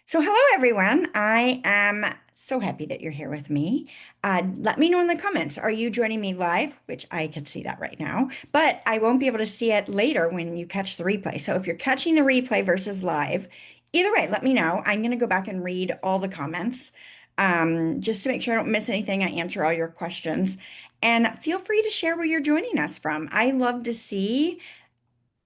So, hello everyone. I am so happy that you're here with me. Let me know in the comments. Are you joining me live? Which I can see that right now, but I won't be able to see it later when you catch the replay. So, if you're catching the replay versus live, either way, let me know. I'm going to go back and read all the comments just to make sure I don't miss anything. I answer all your questions. And feel free to share where you're joining us from. I love to see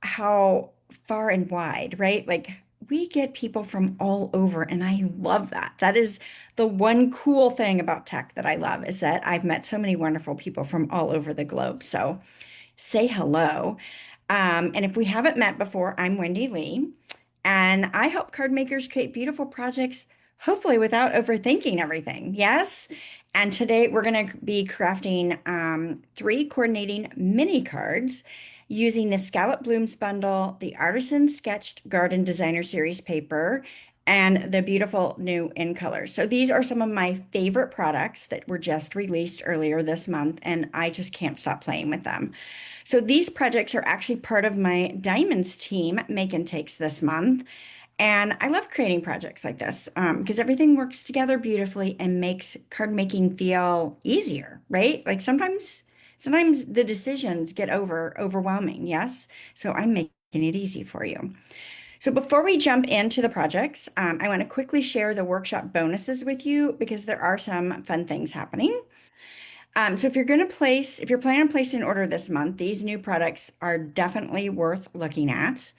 how far and wide, right? Like we get people from all over, and I love that. That is the one cool thing about tech that I love is that I've met so many wonderful people from all over the globe. So say hello. And if we haven't met before, I'm Wendy Lee, and I help card makers create beautiful projects, hopefully without overthinking everything. Yes. And today we're going to be crafting three coordinating mini cards using the Scallop Blooms bundle, the Artisan Sketched Garden Designer Series paper, and the beautiful new in colors. So these are some of my favorite products that were just released earlier this month, and I just can't stop playing with them. So these projects are actually part of my Diamonds team Make and Takes this month. And I love creating projects like this because everything works together beautifully and makes card making feel easier, right? Like sometimes the decisions get overwhelming, yes? So I'm making it easy for you. So before we jump into the projects, I want to quickly share the workshop bonuses with you because there are some fun things happening. So if you're planning on placing an order this month, these new products are definitely worth looking at.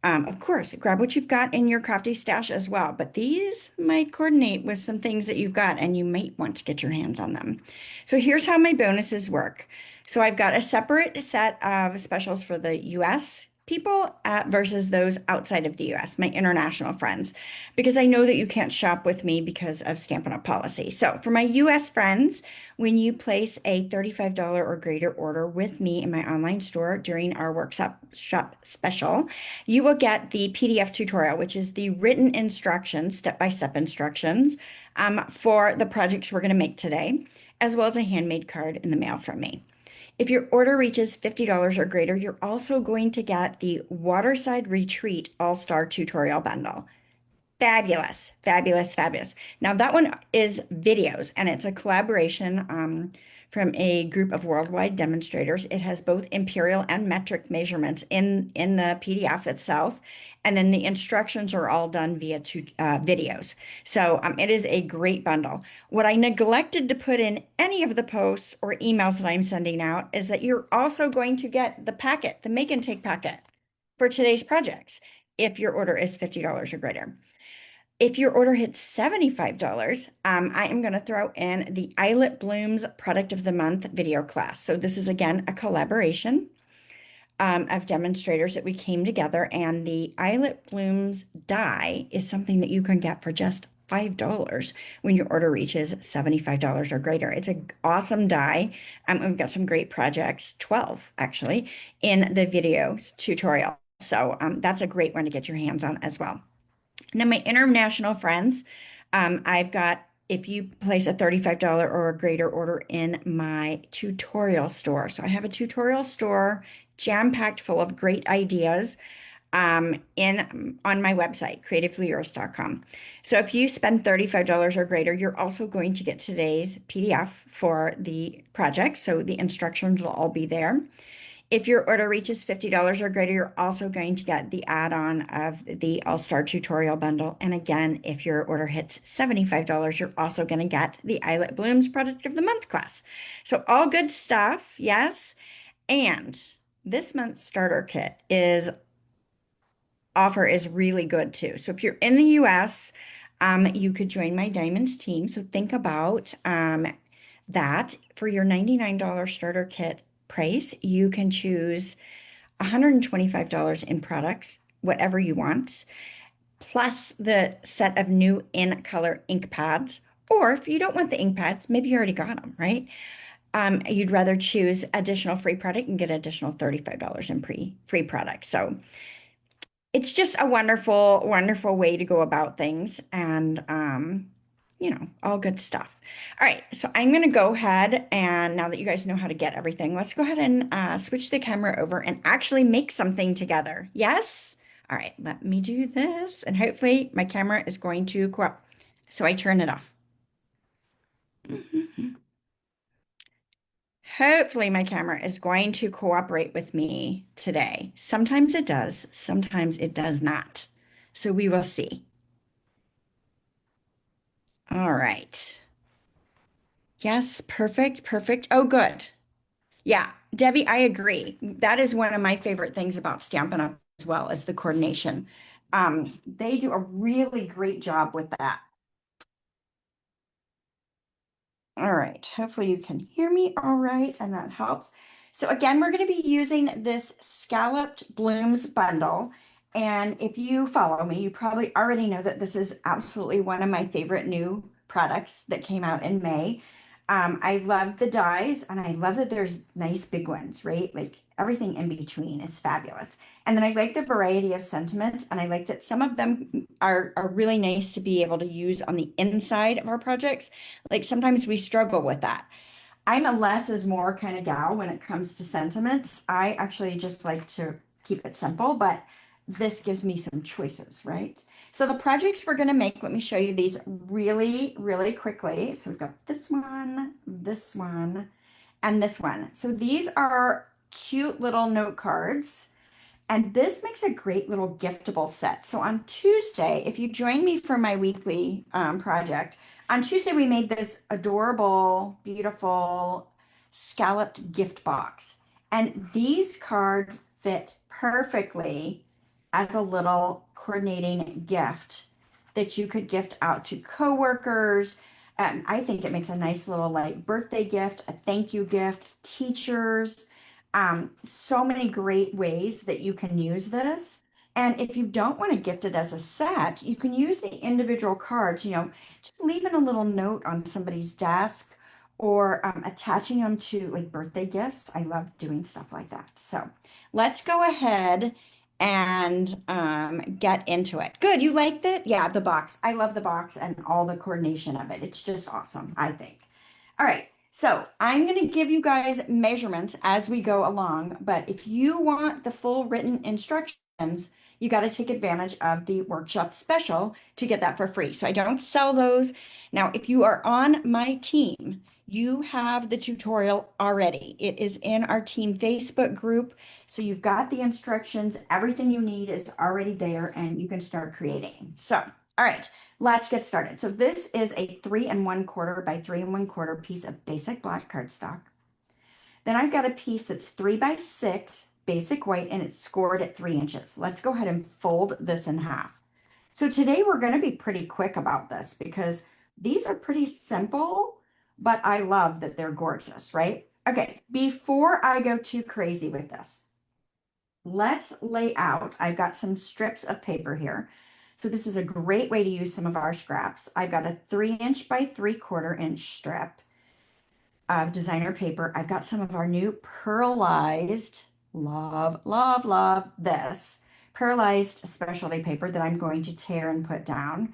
Of course, grab what you've got in your crafty stash as well, but these might coordinate with some things that you've got and you might want to get your hands on them. So here's how my bonuses work. So I've got a separate set of specials for the US people versus those outside of the US, my international friends, because I know that you can't shop with me because of Stampin' Up! Policy. So for my US friends, when you place a $35 or greater order with me in my online store during our workshop shop special, you will get the PDF tutorial, which is the written instructions, step-by-step instructions for the projects we're going to make today, as well as a handmade card in the mail from me. If your order reaches $50 or greater, you're also going to get the Waterside Retreat All-Star Tutorial Bundle. Fabulous, fabulous, fabulous. Now that one is videos and it's a collaboration from a group of worldwide demonstrators. It has both imperial and metric measurements in the PDF itself, and then the instructions are all done via videos. So it is a great bundle. What I neglected to put in any of the posts or emails that I'm sending out is that you're also going to get the packet, the make and take packet for today's projects if your order is $50 or greater. If your order hits $75, I am going to throw in the Eyelet Blooms Product of the Month video class. So this is again a collaboration of demonstrators that we came together, and the Eyelet Blooms die is something that you can get for just $5 when your order reaches $75 or greater. It's an awesome die. We've got some great projects, 12 actually, in the video tutorial. So that's a great one to get your hands on as well. Now, my international friends, I've got, if you place a $35 or a greater order in my tutorial store. So I have a tutorial store jam-packed full of great ideas in on my website, CreativeLeeYours.com. So if you spend $35 or greater, you're also going to get today's PDF for the project. So the instructions will all be there. If your order reaches $50 or greater, you're also going to get the add-on of the All-Star Tutorial Bundle. And again, if your order hits $75, you're also going to get the Eyelet Blooms Product of the Month class. So all good stuff, yes. And this month's starter kit is offer is really good too. So if you're in the US, you could join my Diamonds team. So think about that for your $99 starter kit price. You can choose $125 in products, whatever you want, plus the set of new in color ink pads. Or if you don't want the ink pads, maybe you already got them, right? You'd rather choose additional free product and get additional $35 in free products. So it's just a wonderful, wonderful way to go about things and all good stuff. All right, so I'm going to go ahead and now that you guys know how to get everything, let's go ahead and switch the camera over and actually make something together. Yes? All right, let me do this, and hopefully my camera is going to cooperate. So I turn it off. Hopefully my camera is going to cooperate with me today. Sometimes it does, sometimes it does not. So we will see. All right. Yes, perfect, perfect. Oh, good. Yeah, Debbie, I agree. That is one of my favorite things about Stampin' Up! As well as the coordination. They do a really great job with that. All right, hopefully you can hear me all right, and that helps. So again, we're going to be using this Scalloped Blooms bundle. And if you follow me, you probably already know that this is absolutely one of my favorite new products that came out in May. I love the dies, and I love that there's nice big ones, right? Like everything in between is fabulous. And then I like the variety of sentiments, and I like that some of them are really nice to be able to use on the inside of our projects. Like sometimes we struggle with that. I'm a less is more kind of gal when it comes to sentiments. I actually just like to keep it simple, but this gives me some choices, right? So the projects we're going to make, let me show you these really, really quickly. So we've got this one, and this one. So these are cute little note cards. And this makes a great little giftable set. So on Tuesday, if you join me for my weekly project, on Tuesday we made this adorable, beautiful scalloped gift box. And these cards fit perfectly as a little coordinating gift that you could gift out to coworkers. I think it makes a nice little like birthday gift, a thank you gift, teachers, so many great ways that you can use this. And if you don't want to gift it as a set, you can use the individual cards, just leaving a little note on somebody's desk or attaching them to like birthday gifts. I love doing stuff like that. So let's go ahead and get into it. Good. You liked it? Yeah, the box. I love the box and all the coordination of it. It's just awesome, I think. All right. So I'm going to give you guys measurements as we go along, but if you want the full written instructions, you got to take advantage of the workshop special to get that for free. So I don't sell those. Now, if you are on my team, you have the tutorial already. It is in our team Facebook group. So you've got the instructions, everything you need is already there, and you can start creating. So, all right. Let's get started. So this is a 3 1/4 by 3 1/4 piece of basic black cardstock. Then I've got a piece that's 3 by 6 basic white and it's scored at 3 inches. Let's go ahead and fold this in half. So today we're going to be pretty quick about this because these are pretty simple, but I love that they're gorgeous, right? Okay, before I go too crazy with this, let's lay out. I've got some strips of paper here. So this is a great way to use some of our scraps. I've got a 3 inch by 3/4 inch strip of designer paper. I've got some of our new pearlized, love, love, love this pearlized specialty paper that I'm going to tear and put down.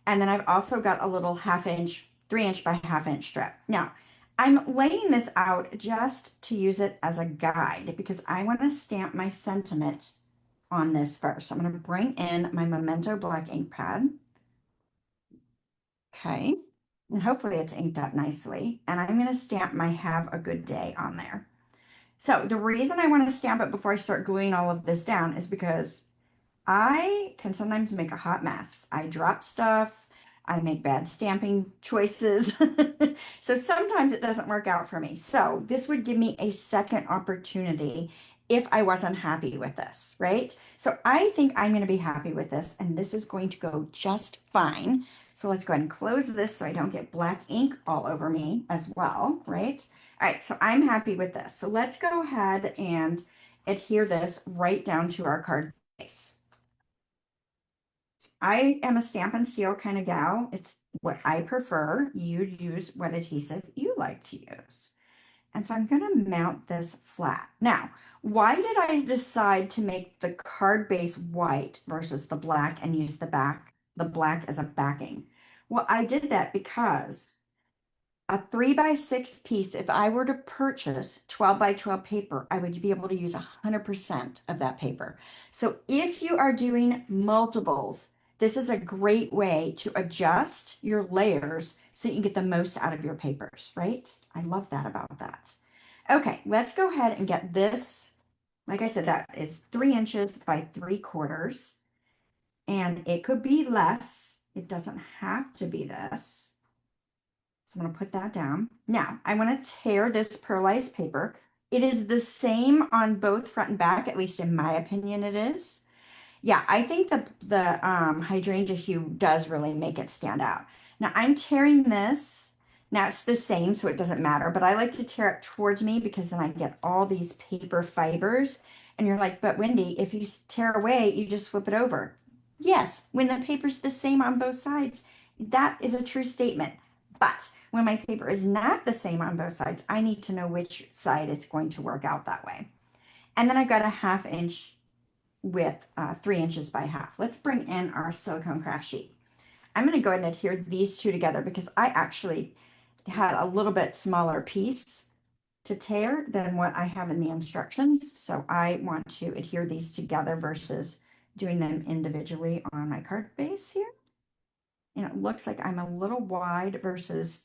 And then I've also got a little 1/2 inch, 3 inch by 1/2 inch strip. Now, I'm laying this out just to use it as a guide because I want to stamp my sentiment on this first. I'm going to bring in my Memento black ink pad. Okay. And hopefully it's inked up nicely. And I'm going to stamp my have a good day on there. So the reason I want to stamp it before I start gluing all of this down is because I can sometimes make a hot mess. I drop stuff. I make bad stamping choices. So sometimes it doesn't work out for me. So this would give me a second opportunity if I wasn't happy with this, right? So I think I'm going to be happy with this, and this is going to go just fine. So let's go ahead and close this so I don't get black ink all over me as well, right? All right, so I'm happy with this. So let's go ahead and adhere this right down to our card base. I am a stamp and seal kind of gal. It's what I prefer. You use what adhesive you like to use. And so I'm going to mount this flat. Now, why did I decide to make the card base white versus the black and use the black as a backing? Well, I did that because A 3 by 6 piece, if I were to purchase 12 by 12 paper, I would be able to use 100% of that paper. So if you are doing multiples, this is a great way to adjust your layers so you can get the most out of your papers, right? I love that about that. Okay, let's go ahead and get this. Like I said, that is 3 inches by 3/4, and it could be less. It doesn't have to be this. So I'm going to put that down. Now I want to tear this pearlized paper. It is the same on both front and back, at least in my opinion it is. Yeah, I think the hydrangea hue does really make it stand out. Now I'm tearing this. Now it's the same, so it doesn't matter, but I like to tear it towards me because then I get all these paper fibers. And you're like, but Wendy, if you tear away, you just flip it over. Yes, when the paper's the same on both sides, that is a true statement. But when my paper is not the same on both sides, I need to know which side it's going to work out that way. And then I've got a 1/2 inch with 3 inches by half. Let's bring in our silicone craft sheet. I'm going to go ahead and adhere these two together because I actually had a little bit smaller piece to tear than what I have in the instructions. So I want to adhere these together versus doing them individually on my card base here. And it looks like I'm a little wide versus,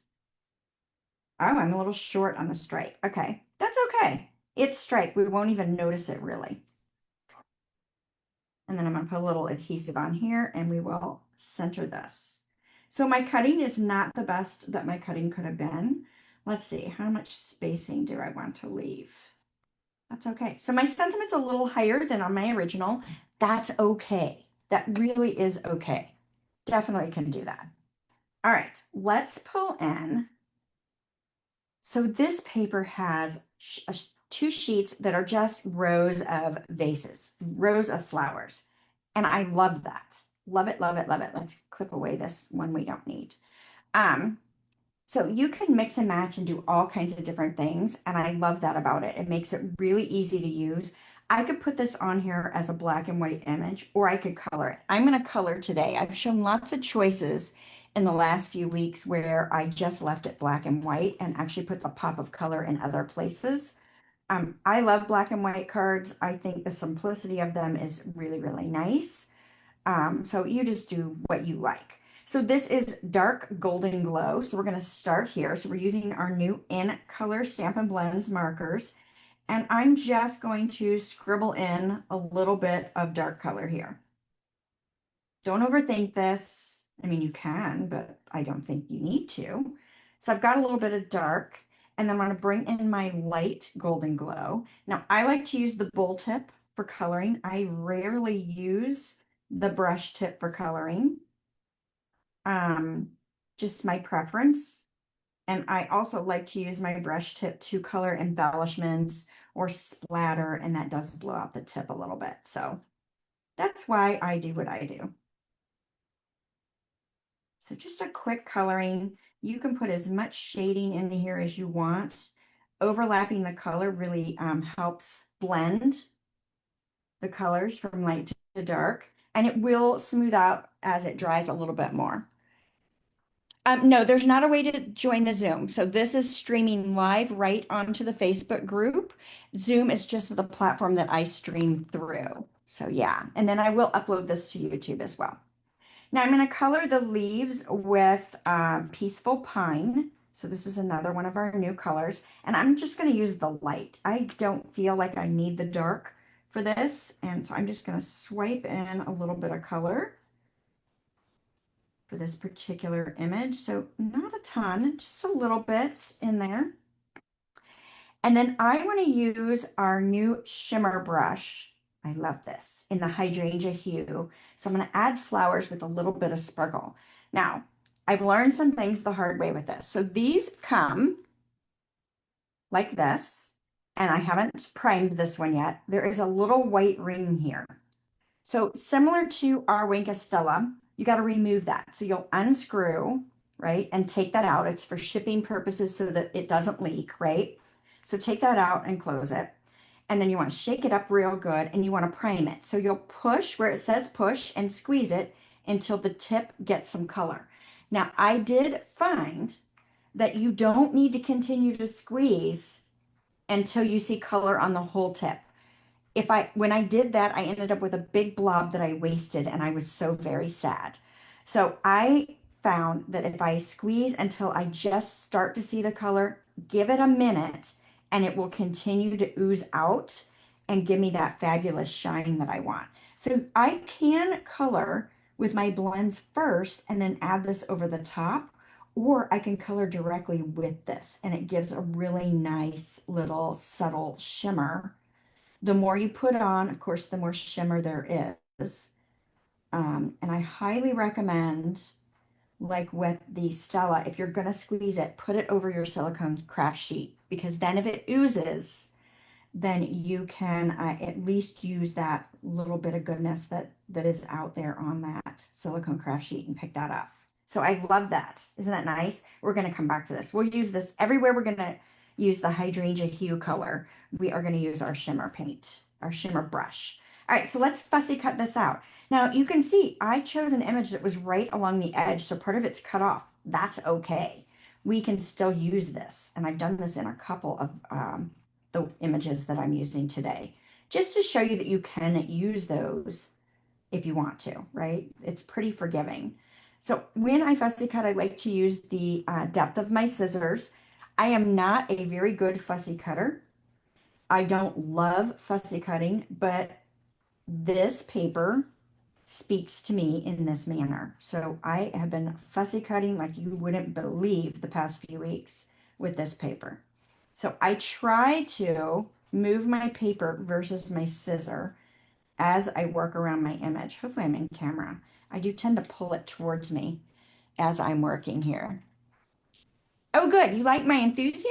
oh, I'm a little short on the stripe. Okay, that's okay. It's stripe. We won't even notice it really. And then I'm going to put a little adhesive on here and we will center this. So my cutting is not the best that my cutting could have been. Let's see, how much spacing do I want to leave? That's okay. So my sentiment's a little higher than on my original. That's okay. That really is okay. Definitely can do that. All right, let's pull in. So this paper has two sheets that are just rows of vases, rows of flowers. And I love that. Love it, love it, love it. Let's clip away this one we don't need. Um, so you can mix and match and do all kinds of different things. And I love that about it. It makes it really easy to use. I could put this on here as a black and white image, or I could color it. I'm going to color today. I've shown lots of choices in the last few weeks where I just left it black and white and actually put the pop of color in other places. I love black and white cards. I think the simplicity of them is really, really nice. So you just do what you like. So this is dark golden glow. So we're going to start here. So we're using our new In Color Stamp and Blends markers. And I'm just going to scribble in a little bit of dark color here. Don't overthink this. I mean, you can, but I don't think you need to. So I've got a little bit of dark, and I'm going to bring in my light golden glow. Now, I like to use the bowl tip for coloring. I rarely use the brush tip for coloring. Um, just my preference. And I also like to use my brush tip to color embellishments or splatter, and that does blow out the tip a little bit. So that's why I do what I do. So just a quick coloring. You can put as much shading in here as you want. Overlapping the color really helps blend the colors from light to dark, and it will smooth out as it dries a little bit more. No, there's not a way to join the Zoom. So this is streaming live right onto the Facebook group. Zoom is just the platform that I stream through. So yeah, and then I will upload this to YouTube as well. Now I'm going to color the leaves with Peaceful Pine. So this is another one of our new colors. And I'm just going to use the light. I don't feel like I need the dark for this. And so I'm just going to swipe in a little bit of color for this particular image. So not a ton, just a little bit in there. And then I want to use our new shimmer brush. I love this in the hydrangea hue. So I'm going to add flowers with a little bit of sparkle. Now, I've learned some things the hard way with this. So these come like this, and I haven't primed this one yet. There is a little white ring here. So similar to our Wink Estella, you got to remove that. So you'll unscrew, right, and take that out. It's for shipping purposes so that it doesn't leak, right? So take that out and close it. And then you want to shake it up real good and you want to prime it. So you'll push where it says push and squeeze it until the tip gets some color. Now, I did find that you don't need to continue to squeeze until you see color on the whole tip. When I did that, I ended up with a big blob that I wasted and I was so very sad. So I found that if I squeeze until I just start to see the color, give it a minute and it will continue to ooze out and give me that fabulous shine that I want. So I can color with my blends first and then add this over the top, or I can color directly with this and it gives a really nice little subtle shimmer. The more you put on, of course, the more shimmer there is. And I highly recommend, like with the Stella, if you're going to squeeze it, put it over your silicone craft sheet because then if it oozes, then you can at least use that little bit of goodness that is out there on that silicone craft sheet and pick that up. So I love that. Isn't that nice? We're going to come back to this. We'll use this everywhere. We're going to use the hydrangea hue color. We are going to use our shimmer paint, our shimmer brush. All right, so let's fussy cut this out. Now you can see I chose an image that was right along the edge, so part of it's cut off. That's okay. We can still use this, and I've done this in a couple of the images that I'm using today, just to show you that you can use those if you want to, right? It's pretty forgiving. So when I fussy cut, I like to use the depth of my scissors. I am not a very good fussy cutter. I don't love fussy cutting, but this paper speaks to me in this manner. So I have been fussy cutting like you wouldn't believe the past few weeks with this paper. So I try to move my paper versus my scissor as I work around my image. Hopefully I'm in camera. I do tend to pull it towards me as I'm working here. Oh, good. You like my enthusiasm?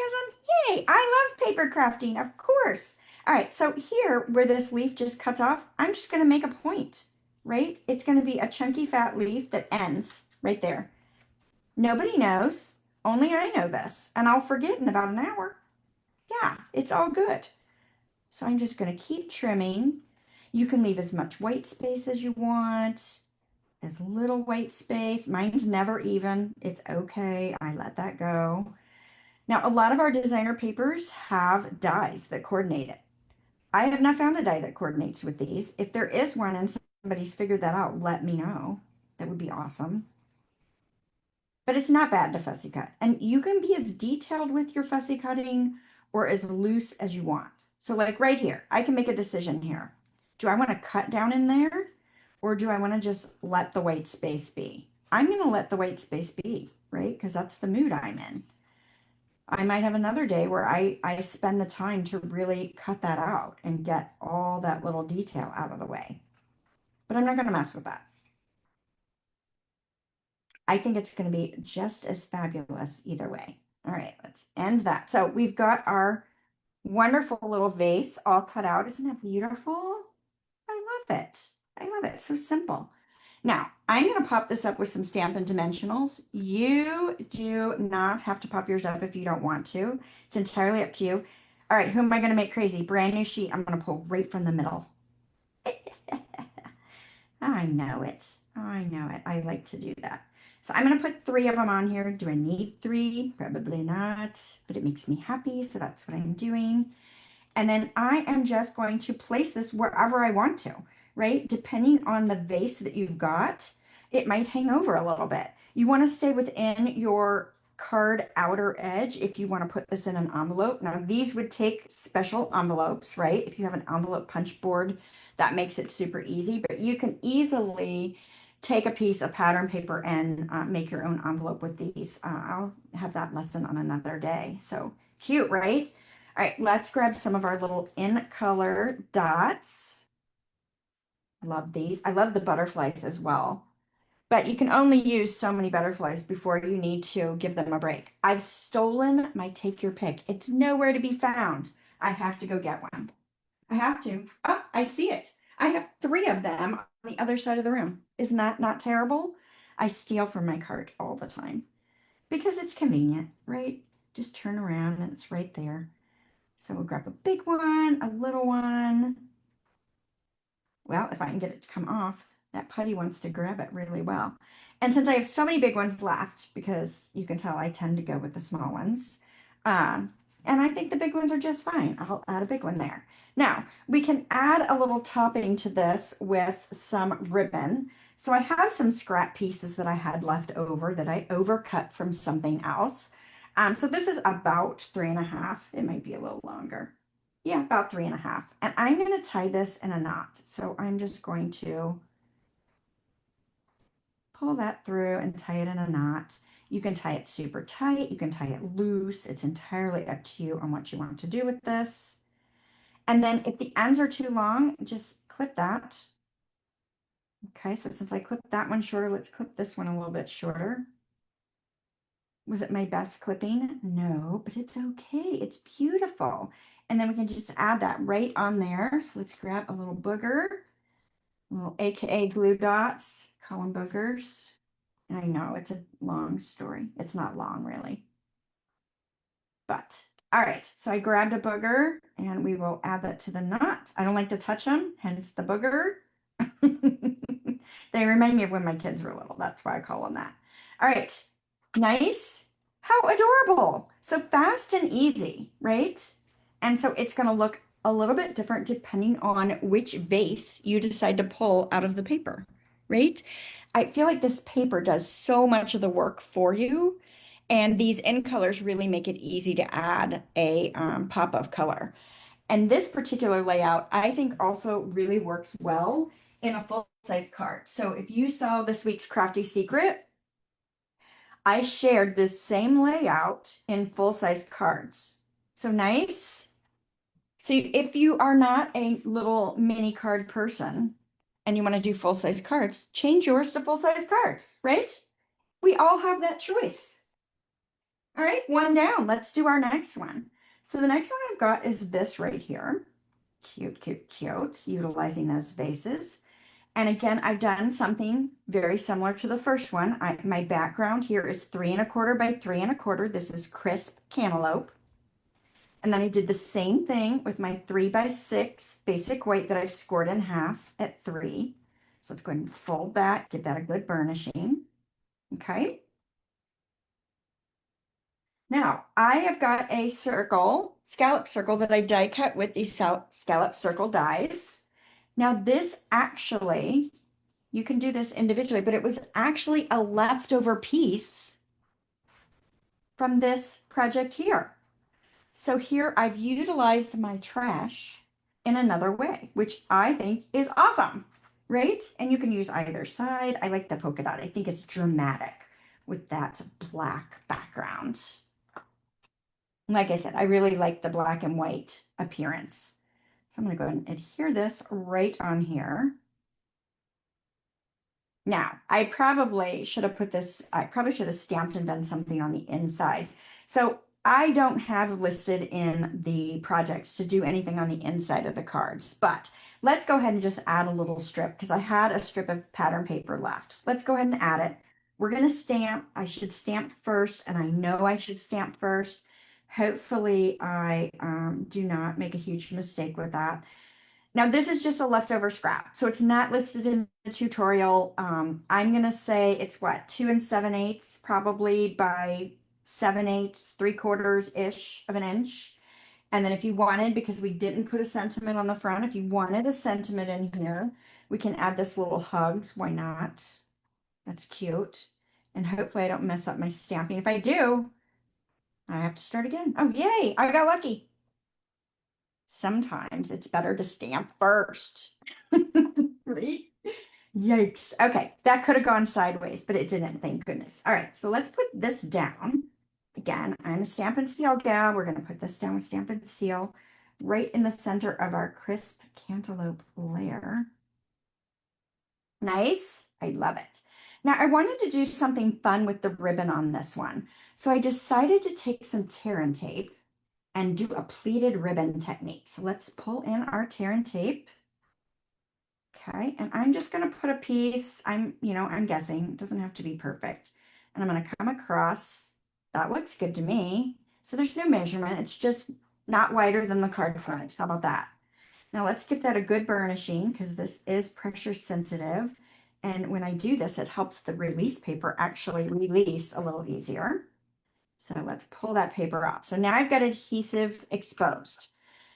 Yay. I love paper crafting, of course. All right. So here where this leaf just cuts off, I'm just going to make a point, right? It's going to be a chunky fat leaf that ends right there. Nobody knows. Only I know this. And I'll forget in about an hour. Yeah, it's all good. So I'm just going to keep trimming. You can leave as much white space as you want, as little white space. Mine's never even. It's okay. I let that go. Now, a lot of our designer papers have dies that coordinate it. I have not found a die that coordinates with these. If there is one and somebody's figured that out, let me know. That would be awesome. But it's not bad to fussy cut. And you can be as detailed with your fussy cutting or as loose as you want. So like right here, I can make a decision here. Do I want to cut down in there or do I want to just let the white space be? I'm going to let the white space be, right? Because that's the mood I'm in. I might have another day where I spend the time to really cut that out and get all that little detail out of the way. But I'm not going to mess with that. I think it's going to be just as fabulous either way. All right, let's end that. So we've got our wonderful little vase all cut out. Isn't that beautiful? I love it. I love it. So simple. Now, I'm going to pop this up with some Stampin' Dimensionals. You do not have to pop yours up if you don't want to. It's entirely up to you. All right, who am I going to make crazy? Brand new sheet. I'm going to pull right from the middle. I know it. I know it. I like to do that. So I'm going to put 3 of them on here. Do I need 3? Probably not, but it makes me happy, so that's what I'm doing. And then I am just going to place this wherever I want to, right? Depending on the vase that you've got, it might hang over a little bit. You want to stay within your card outer edge if you want to put this in an envelope. Now, these would take special envelopes, right? If you have an envelope punch board, that makes it super easy, but you can easily take a piece of pattern paper and make your own envelope with these. I'll have that lesson on another day. So cute, right? All right, let's grab some of our little in color dots. I love these. I love the butterflies as well. But you can only use so many butterflies before you need to give them a break. I've stolen my take your pick. It's nowhere to be found. I have to go get one. I have to. Oh, I see it. I have 3 of them on the other side of the room. Isn't that not terrible? I steal from my cart all the time because it's convenient, right? Just turn around and it's right there. So we'll grab a big one, a little one. Well, if I can get it to come off, that putty wants to grab it really well. And since I have so many big ones left, because you can tell I tend to go with the small ones, um, and I think the big ones are just fine. I'll add a big one there. Now, we can add a little topping to this with some ribbon. So I have some scrap pieces that I had left over that I overcut from something else. So this is about 3.5. It might be a little longer. Yeah, about 3.5. And I'm going to tie this in a knot. So I'm just going to pull that through and tie it in a knot. You can tie it super tight. You can tie it loose. It's entirely up to you on what you want to do with this. And then if the ends are too long, just clip that. Okay, so since I clipped that one shorter, let's clip this one a little bit shorter. Was it my best clipping? No, but it's okay. It's beautiful. And then we can just add that right on there. So let's grab a little booger, little AKA glue dots, call them boogers. I know it's a long story. It's not long really. But all right, so I grabbed a booger and we will add that to the knot. I don't like to touch them, hence the booger. They remind me of when my kids were little. That's why I call them that. All right, nice. How adorable. So fast and easy, right? And so it's going to look a little bit different depending on which vase you decide to pull out of the paper, right? I feel like this paper does so much of the work for you. And these in colors really make it easy to add a pop of color. And this particular layout, I think also really works well in a full size card. So if you saw this week's Crafty Secret, I shared this same layout in full size cards. So nice. So if you are not a little mini card person and you want to do full size cards, change yours to full size cards, right? We all have that choice. All right, one down. Let's do our next one. So the next one I've got is this right here. Cute, cute, cute, utilizing those vases. And again, I've done something very similar to the first one. My background here is 3¼ by 3¼ This is crisp cantaloupe. And then I did the same thing with my 3x6 basic white that I've scored in half at 3. So let's go ahead and fold that, give that a good burnishing. Okay. Now, I have got a scallop circle that I die cut with these scallop circle dies. Now, this actually, you can do this individually, but it was actually a leftover piece from this project here. So here I've utilized my trash in another way, which I think is awesome, right? And you can use either side. I like the polka dot. I think it's dramatic with that black background. Like I said, I really like the black and white appearance. So I'm going to go ahead and adhere this right on here. Now, I probably should have stamped and done something on the inside. So I don't have listed in the projects to do anything on the inside of the cards, but let's go ahead and just add a little strip because I had a strip of pattern paper left. Let's go ahead and add it. We're going to stamp. I should stamp first, and I know I should stamp first. Hopefully I do not make a huge mistake with that. Now this is just a leftover scrap, so it's not listed in the tutorial. I'm gonna say it's what, 2 7/8 probably by 7/8, 3/4-ish of an inch. And then if you wanted, because we didn't put a sentiment on the front, if you wanted a sentiment in here, we can add this little hugs. Why not? That's cute. And hopefully I don't mess up my stamping. If I do, I have to start again. Oh, yay, I got lucky. Sometimes it's better to stamp first. Right? Yikes. Okay, that could have gone sideways, but it didn't, thank goodness. All right, so let's put this down. Again, I'm a Stamp and Seal gal. We're going to put this down with Stamp and Seal right in the center of our crisp cantaloupe layer. Nice. I love it. Now, I wanted to do something fun with the ribbon on this one. So I decided to take some tear and tape and do a pleated ribbon technique. So let's pull in our tear and tape. Okay, and I'm just going to put a piece, I'm guessing, it doesn't have to be perfect. And I'm going to come across, that looks good to me. So there's no measurement, it's just not wider than the card front. How about that? Now let's give that a good burnishing because this is pressure sensitive. And when I do this, it helps the release paper actually release a little easier. So let's pull that paper off. So now I've got adhesive exposed.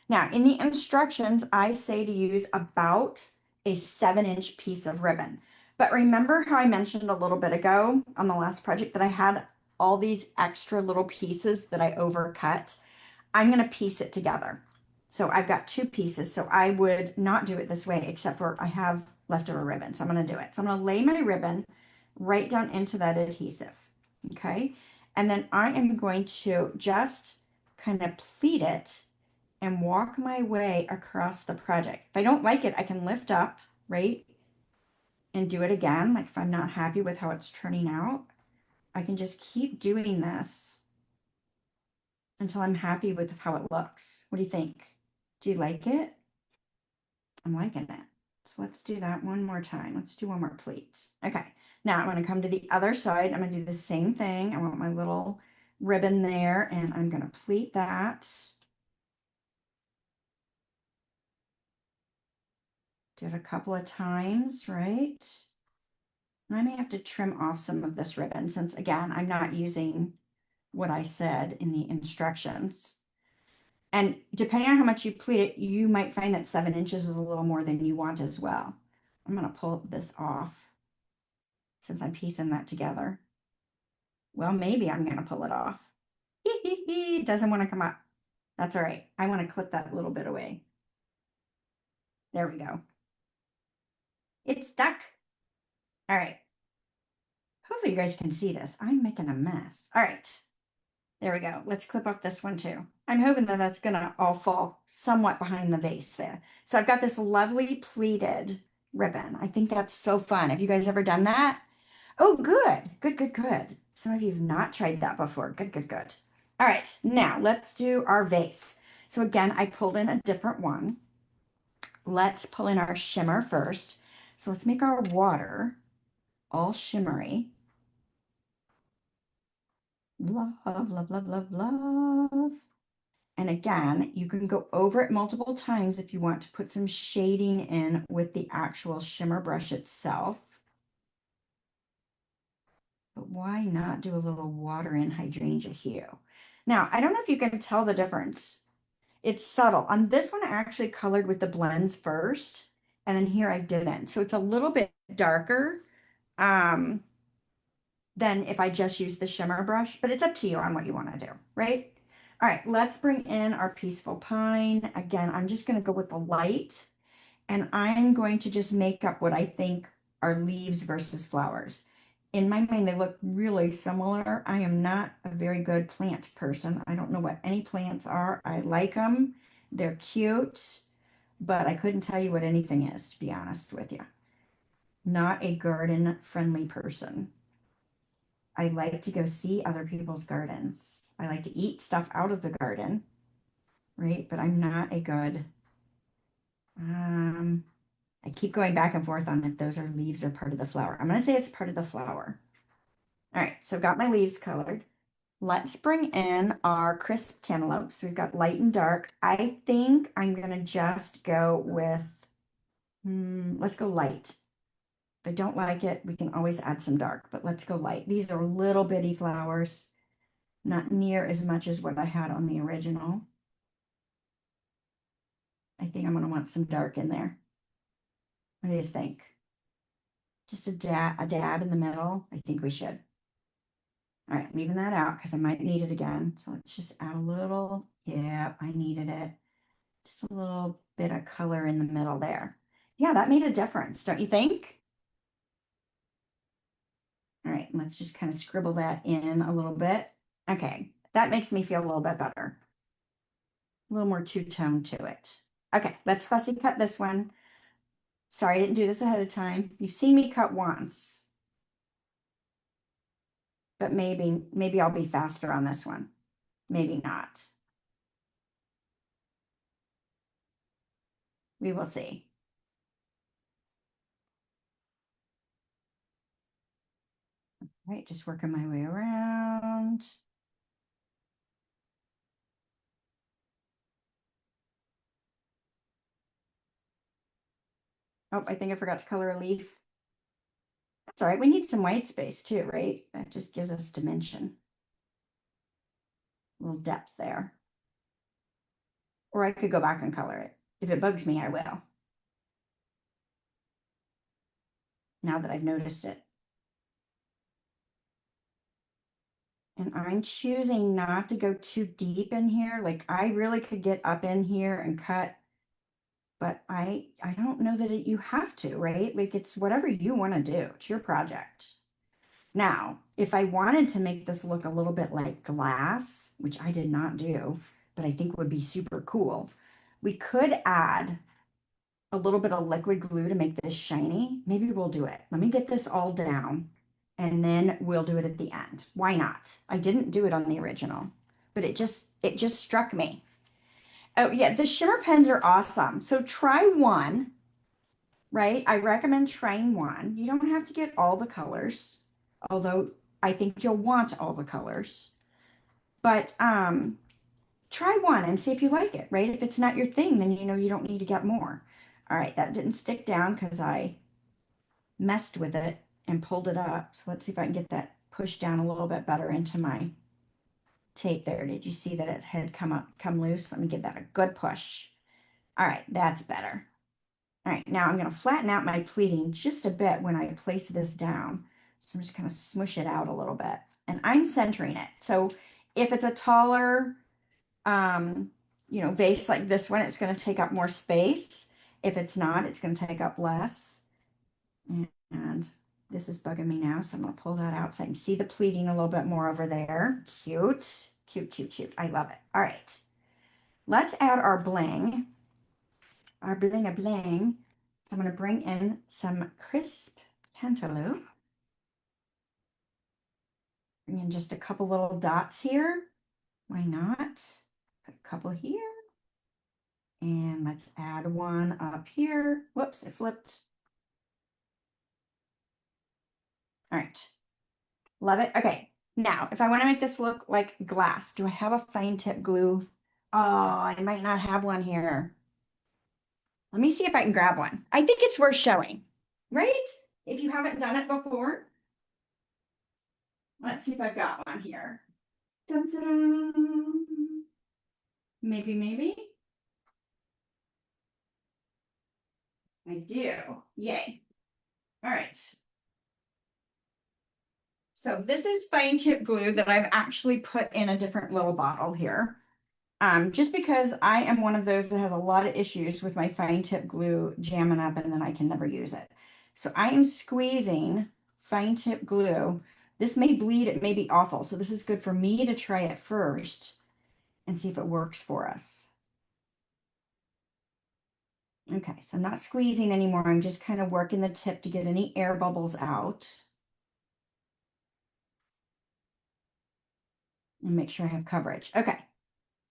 Now in the instructions, I say to use about a 7-inch piece of ribbon. But remember how I mentioned a little bit ago on the last project that I had all these extra little pieces that I overcut? I'm going to piece it together. So I've got two pieces. So I would not do it this way, except for I have leftover ribbon. So I'm going to do it. So I'm going to lay my ribbon right down into that adhesive. Okay. And then I am going to just kind of pleat it and walk my way across the project. If I don't like it, I can lift up, right? And do it again. Like if I'm not happy with how it's turning out, I can just keep doing this until I'm happy with how it looks. What do you think? Do you like it? I'm liking it. So let's do that one more time. Let's do one more pleat. Okay. Now I'm going to come to the other side. I'm going to do the same thing. I want my little ribbon there and I'm going to pleat that. Do it a couple of times, right? And I may have to trim off some of this ribbon since again, I'm not using what I said in the instructions. And depending on how much you pleat it, you might find that 7 inches is a little more than you want as well. I'm going to pull this off since I'm piecing that together. Well, maybe I'm going to pull it off. It doesn't want to come up. That's all right. I want to clip that little bit away. There we go. It's stuck. All right. Hopefully you guys can see this. I'm making a mess. All right. There we go. Let's clip off this one too. I'm hoping that that's going to all fall somewhat behind the vase there. So I've got this lovely pleated ribbon. I think that's so fun. Have you guys ever done that? Oh, good. Good, good, good. Some of you have not tried that before. Good, good, good. All right, now let's do our vase. So again, I pulled in a different one. Let's pull in our shimmer first. So let's make our water all shimmery. Love, love, love, love, love. And again, you can go over it multiple times if you want to put some shading in with the actual shimmer brush itself. But why not do a little water in hydrangea hue? Now, I don't know if you can tell the difference. It's subtle. On this one, I actually colored with the blends first, and then here I didn't. So it's a little bit darker um, than if I just use the shimmer brush, but it's up to you on what you want to do, right? All right, let's bring in our Peaceful Pine. Again, I'm just going to go with the light, and I'm going to just make up what I think are leaves versus flowers. In my mind, they look really similar. I am not a very good plant person. I don't know what any plants are. I like them. They're cute, but I couldn't tell you what anything is, to be honest with you. Not a garden friendly person. I like to go see other people's gardens. I like to eat stuff out of the garden, right? But I'm not a good, um, I keep going back and forth on if those are leaves or part of the flower. I'm going to say it's part of the flower. All right, so I've got my leaves colored. Let's bring in our crisp cantaloupes. So we've got light and dark. I think I'm going to just go with, let's go light. If I don't like it, we can always add some dark, but let's go light. These are little bitty flowers, not near as much as what I had on the original. I think I'm going to want some dark in there. What do you think? Just a dab in the middle. I think we should. All right, leaving that out because I might need it again. So let's just add a little. Yeah, I needed it. Just a little bit of color in the middle there. Yeah, that made a difference, don't you think? All right, let's just kind of scribble that in a little bit. Okay, that makes me feel a little bit better. A little more two-tone to it. Okay, let's fussy cut this one. Sorry, I didn't do this ahead of time. You've seen me cut once, but maybe I'll be faster on this one. Maybe not. We will see. All right, just working my way around. Oh, I think I forgot to color a leaf. That's all right. We need some white space too, right? That just gives us dimension, a little depth there. Or I could go back and color it. If it bugs me, I will, now that I've noticed it. And I'm choosing not to go too deep in here. Like I really could get up in here and cut, but I don't know that you have to, right? Like it's whatever you want to do. It's your project. Now, if I wanted to make this look a little bit like glass, which I did not do, but I think would be super cool, we could add a little bit of liquid glue to make this shiny. Maybe we'll do it. Let me get this all down and then we'll do it at the end. Why not? I didn't do it on the original, but it just struck me. Oh yeah, the shimmer pens are awesome. So try one, right? I recommend trying one. You don't have to get all the colors, although I think you'll want all the colors. But try one and see if you like it, right? If it's not your thing, then you know you don't need to get more. All right, that didn't stick down because I messed with it and pulled it up. So let's see if I can get that pushed down a little bit better into my tape there. Did you see that it had come loose? Let me give that a good push. All right, that's better. All right, now I'm going to flatten out my pleating just a bit when I place this down. So I'm just going to smush it out a little bit. And I'm centering it. So if it's a taller, vase like this one, it's going to take up more space. If it's not, it's going to take up less. And this is bugging me now, so I'm going to pull that out so I can see the pleating a little bit more over there. Cute, cute, cute, cute. I love it. All right, let's add our bling. Our bling a bling. So I'm going to bring in some crisp Pentaloop. Bring in just a couple little dots here. Why not? Put a couple here. And let's add one up here. Whoops, it flipped. All right. Love it. Okay. Now, if I want to make this look like glass, do I have a fine tip glue? Oh, I might not have one here. Let me see if I can grab one. I think it's worth showing, right? If you haven't done it before. Let's see if I've got one here. Dun, dun, dun. Maybe, maybe. I do. Yay. All right. So this is fine tip glue that I've actually put in a different little bottle here. Just because I am one of those that has a lot of issues with my fine tip glue jamming up and then I can never use it. So I am squeezing fine tip glue. This may bleed, it may be awful. So this is good for me to try it first and see if it works for us. Okay, so I'm not squeezing anymore. I'm just kind of working the tip to get any air bubbles out. And make sure I have coverage. Okay,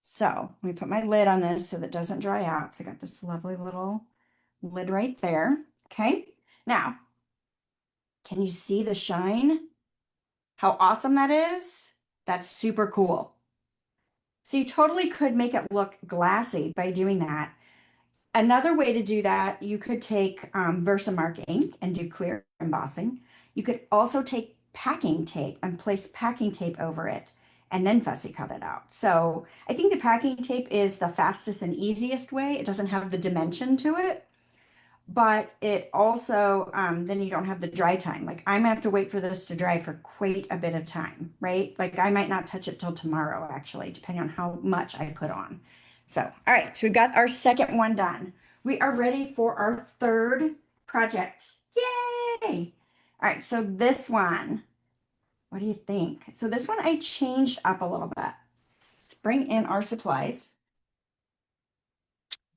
so let me put my lid on this so that it doesn't dry out. So I got this lovely little lid right there. Okay, now, can you see the shine? How awesome that is? That's super cool. So you totally could make it look glassy by doing that. Another way to do that, you could take Versamark ink and do clear embossing. You could also take packing tape and place packing tape over it and then fussy cut it out. So I think the packing tape is the fastest and easiest way. It doesn't have the dimension to it, but it also, then you don't have the dry time. Like I'm gonna have to wait for this to dry for quite a bit of time, right? Like I might not touch it till tomorrow, actually, depending on how much I put on. So, all right, so we got our second one done. We are ready for our third project. Yay! All right, so this one, what do you think? So this one I changed up a little bit. Let's bring in our supplies.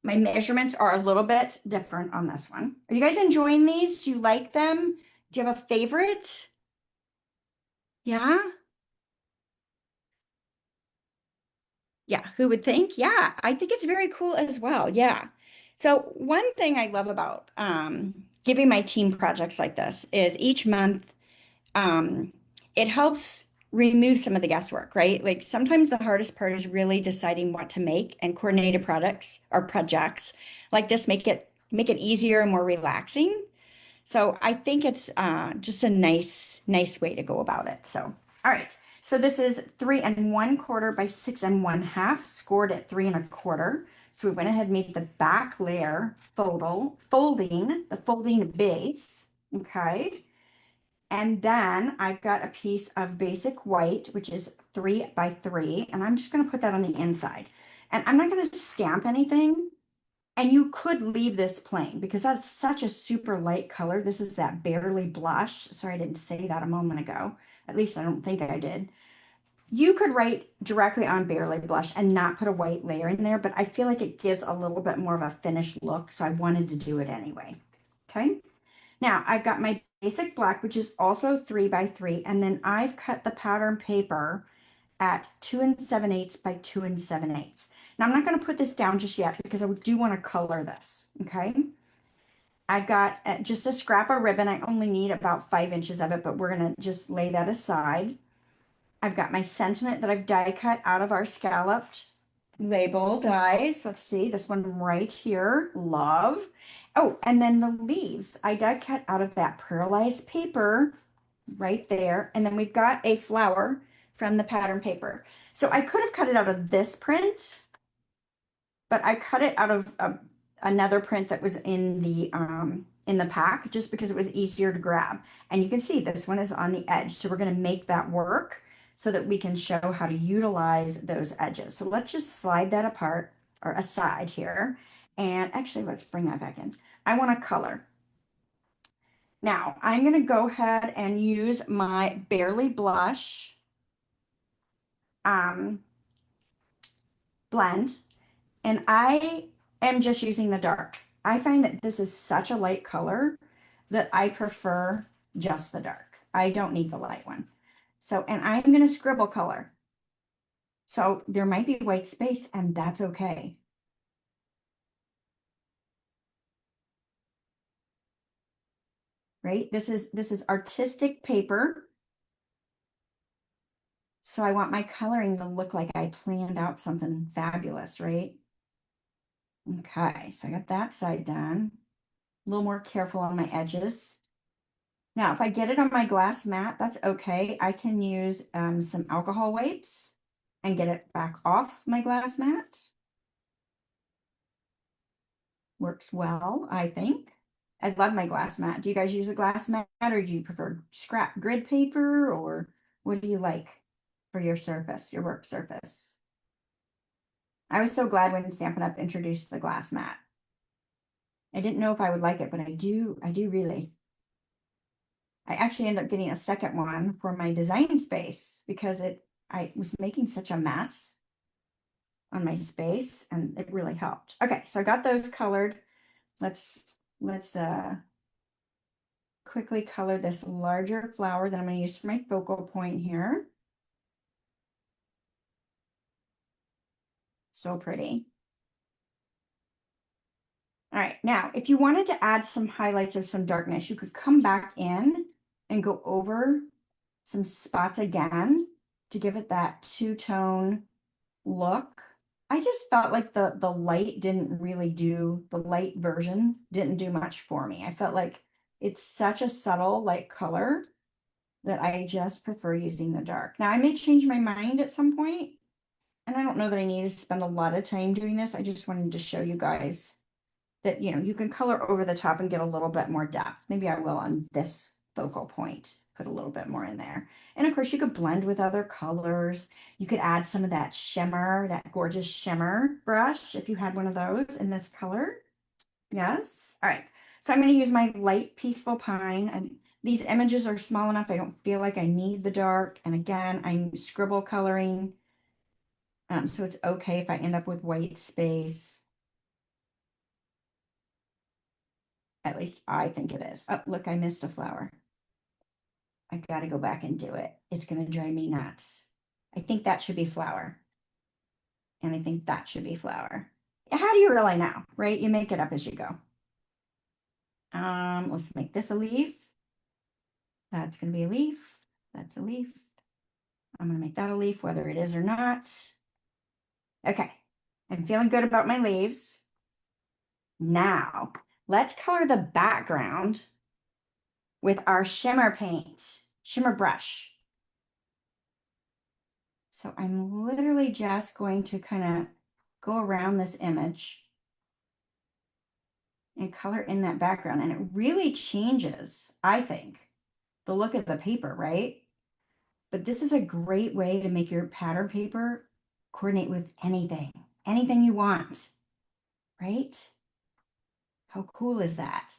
My measurements are a little bit different on this one. Are you guys enjoying these? Do you like them? Do you have a favorite? Yeah? Yeah, who would think? Yeah, I think it's very cool as well. Yeah. So one thing I love about giving my team projects like this is each month um, it helps remove some of the guesswork, right? Like sometimes the hardest part is really deciding what to make and coordinated products or projects like this make it easier and more relaxing. So I think it's just a nice way to go about it. So, all right. So this is 3 1/4 by 6 1/2, scored at 3 1/4. So we went ahead and made the back layer the folding base. Okay. And then I've got a piece of basic white, which is 3 by 3, and I'm just going to put that on the inside. And I'm not going to stamp anything. And you could leave this plain because that's such a super light color. This is that Barely Blush. Sorry, I didn't say that a moment ago. At least I don't think I did. You could write directly on Barely Blush and not put a white layer in there, but I feel like it gives a little bit more of a finished look, so I wanted to do it anyway. Okay. Now I've got my basic black, which is also 3 by 3, and then I've cut the pattern paper at 2 7/8 by 2 7/8. Now I'm not going to put this down just yet because I do want to color this. Okay. I've got just a scrap of ribbon. I only need about 5 inches of it, but we're going to just lay that aside. I've got my sentiment that I've die cut out of our scalloped label dies. Let's see, this one right here, love. Oh, and then the leaves, I die cut out of that pearlized paper right there. And then we've got a flower from the pattern paper. So I could have cut it out of this print, but I cut it out of another print that was in the pack just because it was easier to grab. And you can see this one is on the edge. So we're going to make that work so that we can show how to utilize those edges. So let's just slide that apart or aside here. And actually, let's bring that back in. I want to color. Now, I'm going to go ahead and use my Barely Blush blend. And I am just using the dark. I find that this is such a light color that I prefer just the dark. I don't need the light one. So, and I'm going to scribble color. So there might be white space, and that's okay. Right? This is artistic paper. So I want my coloring to look like I planned out something fabulous, right? Okay, so I got that side done. A little more careful on my edges. Now, if I get it on my glass mat, that's okay. I can use some alcohol wipes and get it back off my glass mat. Works well, I think. I love my glass mat. Do you guys use a glass mat or do you prefer scrap grid paper or what do you like for your surface, your work surface? I was so glad when Stampin' Up! Introduced the glass mat. I didn't know if I would like it, but I do really. I actually ended up getting a second one for my design space because I was making such a mess on my space and it really helped. Okay, so I got those colored. Let's quickly color this larger flower that I'm going to use for my focal point here. So pretty. All right, now if you wanted to add some highlights of some darkness, you could come back in and go over some spots again to give it that two-tone look. I just felt like the light didn't really do, the light version didn't do much for me. I felt like it's such a subtle light color that I just prefer using the dark. Now I may change my mind at some point, and I don't know that I need to spend a lot of time doing this. I just wanted to show you guys that, you know, you can color over the top and get a little bit more depth. Maybe I will on this focal point, put a little bit more in there. And of course you could blend with other colors. You could add some of that shimmer, that gorgeous shimmer brush, if you had one of those in this color. Yes. All right. So I'm going to use my light peaceful pine, and these images are small enough. I don't feel like I need the dark. And again, I'm scribble coloring. So it's okay if I end up with white space. At least I think it is. Oh, look, I missed a flower. I got to go back and do it. It's going to drive me nuts. I think that should be flower. And I think that should be flower. How do you really know, right? You make it up as you go. Let's make this a leaf. That's going to be a leaf. That's a leaf. I'm going to make that a leaf, whether it is or not. Okay. I'm feeling good about my leaves. Now, let's color the background with our shimmer paint, shimmer brush. So I'm literally just going to kind of go around this image and color in that background. And it really changes, I think, the look of the paper, right? But this is a great way to make your pattern paper coordinate with anything you want, right? How cool is that?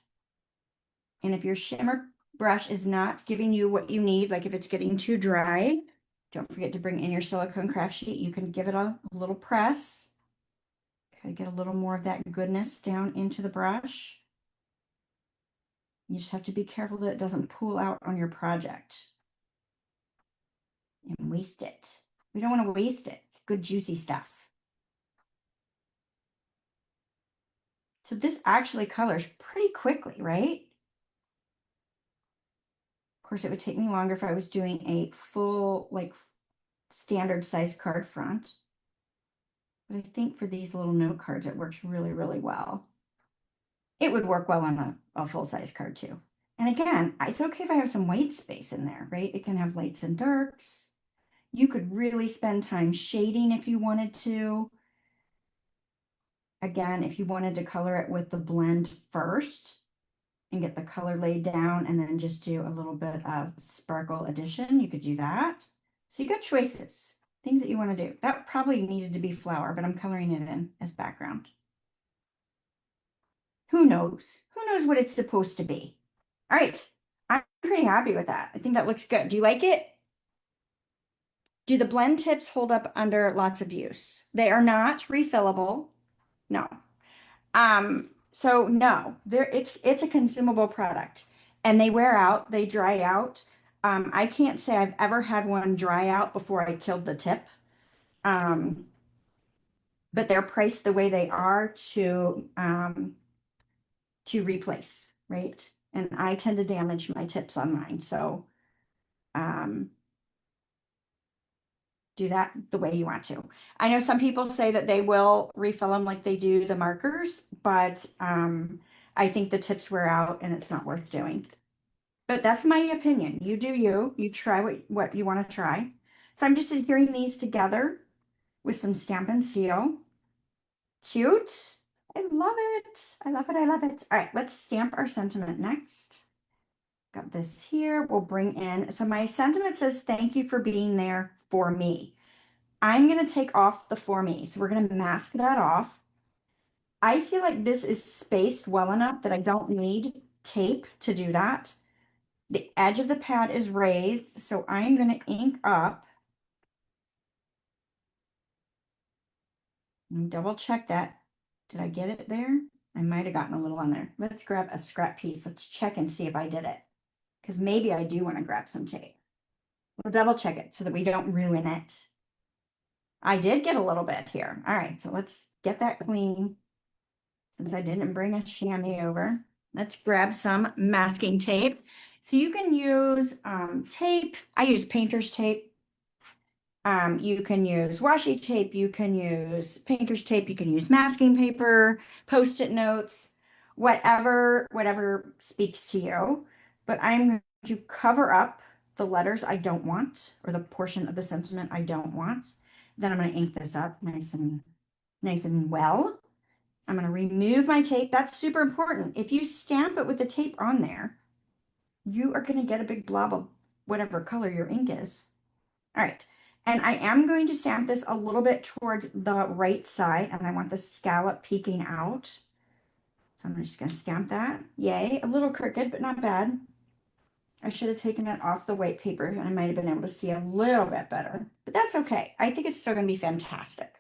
And if your shimmer brush is not giving you what you need, like if it's getting too dry, don't forget to bring in your silicone craft sheet. You can give it a little press. Kind of get a little more of that goodness down into the brush. You just have to be careful that it doesn't pool out on your project and waste it. We don't want to waste it. It's good, juicy stuff. So this actually colors pretty quickly, right? Of course, it would take me longer if I was doing a full, like, standard size card front. But I think for these little note cards, it works really, really well. It would work well on a full-size card too. And again, it's okay if I have some white space in there, right? It can have lights and darks. You could really spend time shading if you wanted to. Again, if you wanted to color it with the blend first and get the color laid down and then just do a little bit of sparkle addition, you could do that. So you got choices, things that you want to do. That probably needed to be flower, but I'm coloring it in as background. Who knows? Who knows what it's supposed to be? All right. I'm pretty happy with that. I think that looks good. Do you like it? Do the blend tips hold up under lots of use? They are not refillable. No. So no, it's a consumable product and they wear out, they dry out. I can't say I've ever had one dry out before I killed the tip. Um, but they're priced the way they are to replace, right? And I tend to damage my tips on mine. So um, do that the way you want to. I know some people say that they will refill them like they do the markers, but I think the tips wear out and it's not worth doing. But that's my opinion. You do you. You try what you want to try. So I'm just adhering these together with some Stampin' Seal. Cute. I love it. I love it. I love it. All right, let's stamp our sentiment next. Got this here. We'll bring in, so my sentiment says, thank you for being there for me. I'm going to take off the for me. So we're going to mask that off. I feel like this is spaced well enough that I don't need tape to do that. The edge of the pad is raised, so I'm going to ink up. Let me double check that. Did I get it there? I might have gotten a little on there. Let's grab a scrap piece. Let's check and see if I did it. Because maybe I do want to grab some tape. We'll double check it so that we don't ruin it. I did get a little bit here. All right, so let's get that clean. Since I didn't bring a chamois over, let's grab some masking tape. So you can use tape. I use painter's tape. You can use washi tape, you can use painter's tape, you can use masking paper, post-it notes, whatever speaks to you. But I'm going to cover up the letters I don't want, or the portion of the sentiment I don't want. Then I'm going to ink this up nice and well. I'm going to remove my tape. That's super important. If you stamp it with the tape on there, you are going to get a big blob of whatever color your ink is. All right. And I am going to stamp this a little bit towards the right side, and I want the scallop peeking out. So I'm just going to stamp that. Yay, a little crooked, but not bad. I should have taken it off the white paper, and I might have been able to see a little bit better, but that's okay. I think it's still going to be fantastic.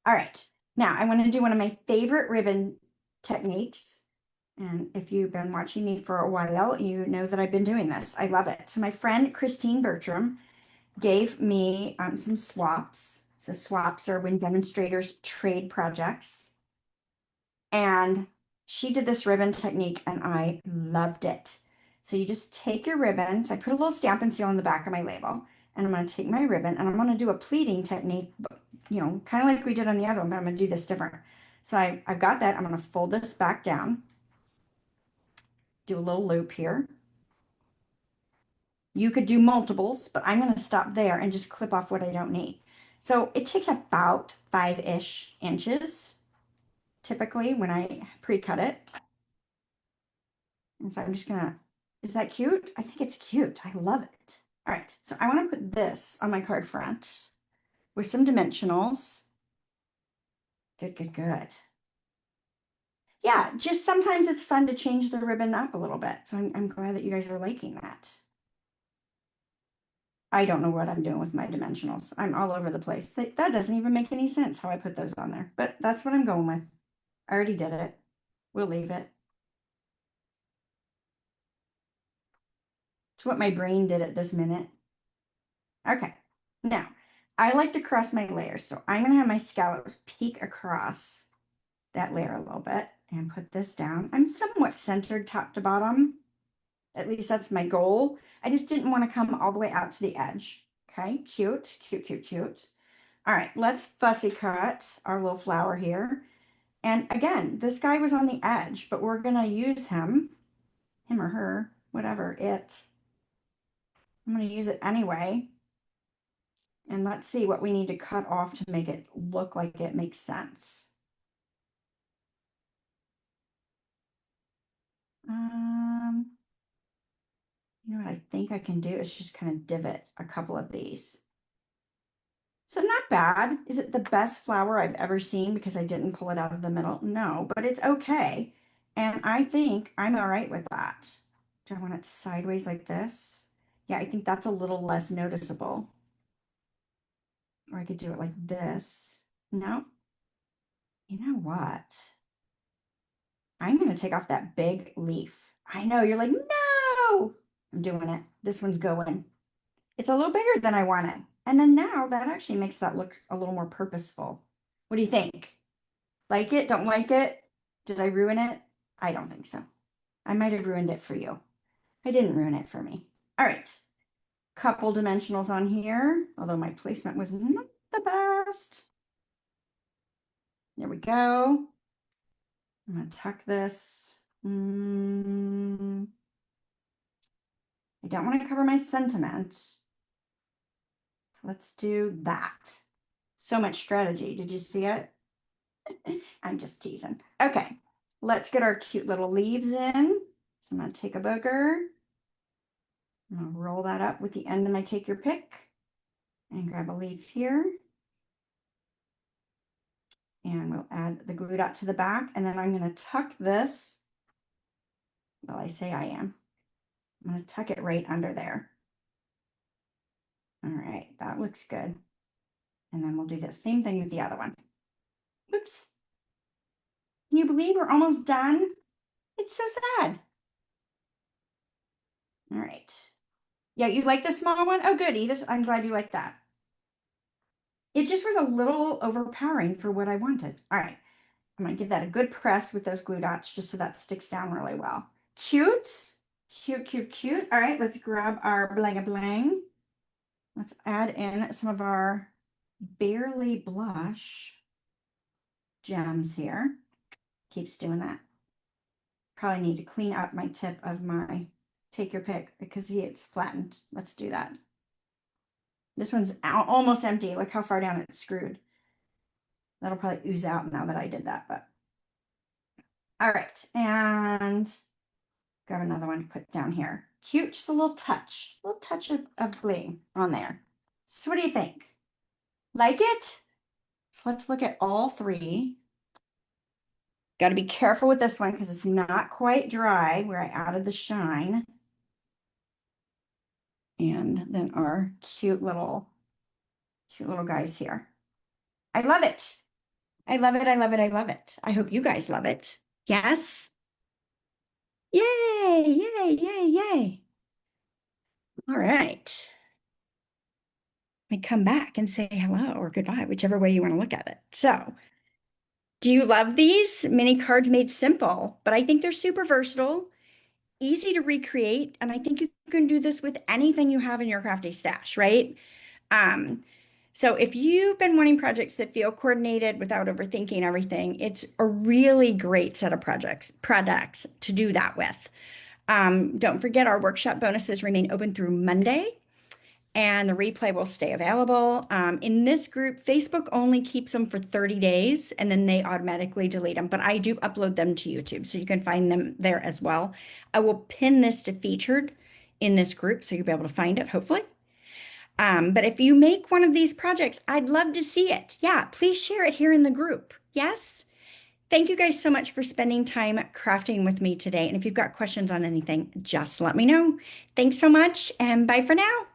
All right. Now I want to do one of my favorite ribbon techniques. And if you've been watching me for a while, you know that I've been doing this. I love it. So my friend Christine Bertram gave me some swaps. So swaps are when demonstrators trade projects. And she did this ribbon technique and I loved it. So you just take your ribbon. So I put a little Stampin' Seal on the back of my label. And I'm going to take my ribbon and I'm going to do a pleating technique, you know, kind of like we did on the other one, but I'm going to do this different. So I've got that. I'm going to fold this back down. Do a little loop here. You could do multiples, but I'm going to stop there and just clip off what I don't need. So it takes about 5-ish inches typically when I pre-cut it. And so I'm just gonna, is that cute? I think it's cute. I love it. All right, so I want to put this on my card front with some dimensionals. Good, good, good. Yeah, just sometimes it's fun to change the ribbon up a little bit. So I'm glad that you guys are liking that. I don't know what I'm doing with my dimensionals. I'm all over the place. That doesn't even make any sense how I put those on there, but that's what I'm going with. I already did it. We'll leave it. It's what my brain did at this minute. Okay, now I like to cross my layers, so I'm gonna have my scallops peek across that layer a little bit and put this down. I'm somewhat centered top to bottom. At least that's my goal. I just didn't want to come all the way out to the edge. Okay, cute, cute, cute, cute. All right, let's fussy cut our little flower here. And again, this guy was on the edge, but we're gonna use him or her, whatever it. I'm gonna use it anyway. And let's see what we need to cut off to make it look like it makes sense. Um, you know what I think I can do is just kind of divot a couple of these. So not bad. Is it the best flower I've ever seen because I didn't pull it out of the middle? No, but it's okay. And I think I'm all right with that. Do I want it sideways like this? Yeah, I think that's a little less noticeable. Or I could do it like this. No, you know what? I'm going to take off that big leaf. I know you're like, no, I'm doing it. This one's going. It's a little bigger than I wanted. And then now that actually makes that look a little more purposeful. What do you think? Like it? Don't like it? Did I ruin it? I don't think so. I might have ruined it for you. I didn't ruin it for me. All right. Couple dimensionals on here, although my placement was not the best. There we go. I'm going to tuck this. I don't want to cover my sentiment. So let's do that. So much strategy. Did you see it? I'm just teasing. Okay, let's get our cute little leaves in. So I'm going to take a booger. I'm going to roll that up with the end of my take your pick and grab a leaf here. And we'll add the glue dot to the back. And then I'm going to tuck this. Well, I say I am. I'm going to tuck it right under there. All right, that looks good. And then we'll do the same thing with the other one. Oops. Can you believe we're almost done? It's so sad. All right. Yeah, you like the small one? Oh, good, Edith. I'm glad you like that. It just was a little overpowering for what I wanted. All right. I'm going to give that a good press with those glue dots just so that sticks down really well. Cute. Cute, cute, cute. All right, let's grab our blang blang. Let's add in some of our Barely Blush gems here. Keeps doing that. Probably need to clean up my tip of my take your pick because it's flattened. Let's do that. This one's almost empty. Look how far down it's screwed. That'll probably ooze out now that I did that, but all right. And grab another one to put down here. Cute, just a little touch of bling on there. So what do you think? Like it? So let's look at all three. Got to be careful with this one because it's not quite dry where I added the shine. And then our cute little guys here. I love it. I love it. I love it. I love it. I hope you guys love it. Yes? Yay, yay, yay, yay. All right. I come back and say hello or goodbye, whichever way you want to look at it. So, do you love these mini cards made simple? But I think they're super versatile, easy to recreate, and I think you can do this with anything you have in your crafty stash, right? Um, so if you've been wanting projects that feel coordinated without overthinking everything, it's a really great set of products to do that with. Don't forget our workshop bonuses remain open through Monday, and the replay will stay available. In this group, Facebook only keeps them for 30 days and then they automatically delete them, but I do upload them to YouTube, so you can find them there as well. I will pin this to featured in this group so you'll be able to find it, hopefully. But if you make one of these projects, I'd love to see it. Yeah, please share it here in the group. Yes? Thank you guys so much for spending time crafting with me today. And if you've got questions on anything, just let me know. Thanks so much, and bye for now.